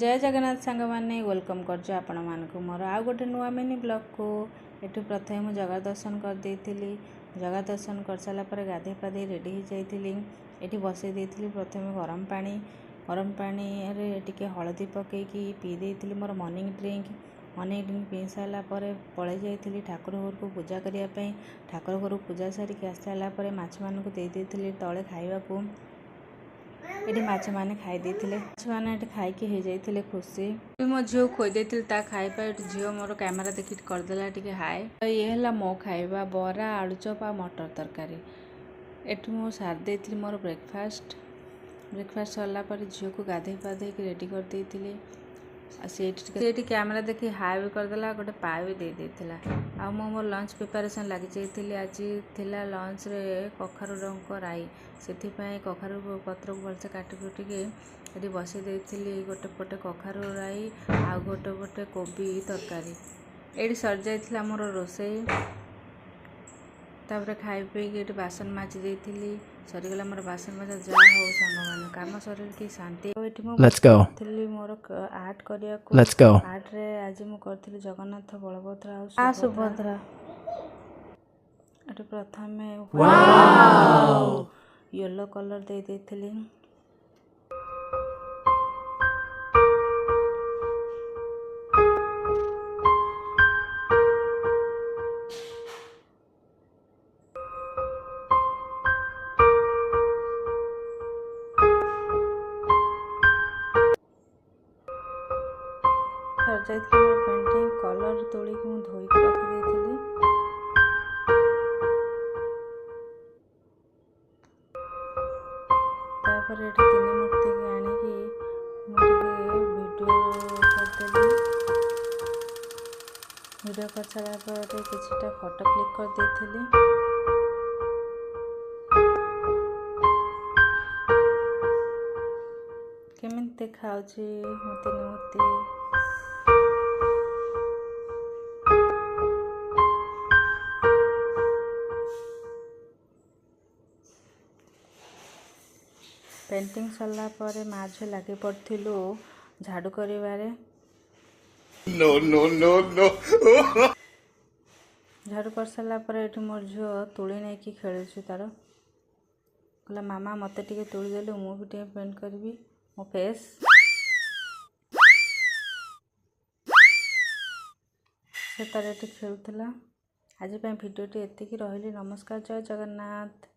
जय जगन्नाथ सांग मैंने वेलकम कर आपण मानक मोर आउ गोटे नुआ मिनी ब्लॉग को एठू प्रथम मुझे जगह दर्शन कर देइथिली। जगह दर्शन कर सारा पर गाधे पाधे रेडी हो जाइथिली। एठी बसई देइथिली प्रथम गरम पानी रे टिके हळदी पकेकी पी देइथिली मोर मॉर्निंग ड्रिंक पी सारा पर पळे जाइथिली ठाकुर घर को पूजा करिया पई। ठाकुर घर पूजा सारिक आस सारा पर माछ मान को दे देइथिली तळे खाइबा को। ये माछ मैंने खाई माछ मैंने खाई हो जाते खुशी। मो झील खोई देती खाइबा झील मोर कैमेरा देखी करदेला टे हाय। ये है मो खाइबा बरा आलुचप आ मटर तरकारी। एठू मो सार देती मोर ब्रेकफास्ट सरला झील को गाधे पाधे रेडी कर देती। सीटी कैमेरा देखी हाय भी करदेला गोटे पा भी दे देथिला। आ मो लंच प्रिपरेशन लगी जाइए। आज थिला लंच रे कखारु डंक राई से कखारु पत्र को भलसे काटी कुटिके ये बसई देती। गोटे पटे कखारु राई आ गोटे पटे कोबी तरकारी। ये सर जाइए मोर रोसई। तापर खाई पी बासन माजी देती। सरीगला मोर बासन मजा जा हो सांग काम शरीर की शांति। मोर आर्ट करिया आर्ट रे आज मु करथिली जगन्नाथ बलभद्र आ सुभद्रा। एटी प्रथम येलो कलर दे देथिली। पेंटिंग कलर तोड़ी को धोई रखी देती। तापर ये तीन मूर्ति की आनिकी वीडियो कर सारा पर किछटा फोटो क्लिक कर देती। केमिति देखा मूर्ति पेंटिंग सरला पर माँ झील लगे पड़ू झाड़ू कर झाड़ू कर सारा पर ये मोर झील तुली नहीं कि खेलुची तार कहला मामा मत टे तुली देलु मु भी टे पेंट करी मो फेस से तार ये खेलुला। आज भिडियोटी एतिकी रही। नमस्कार, जय जगन्नाथ।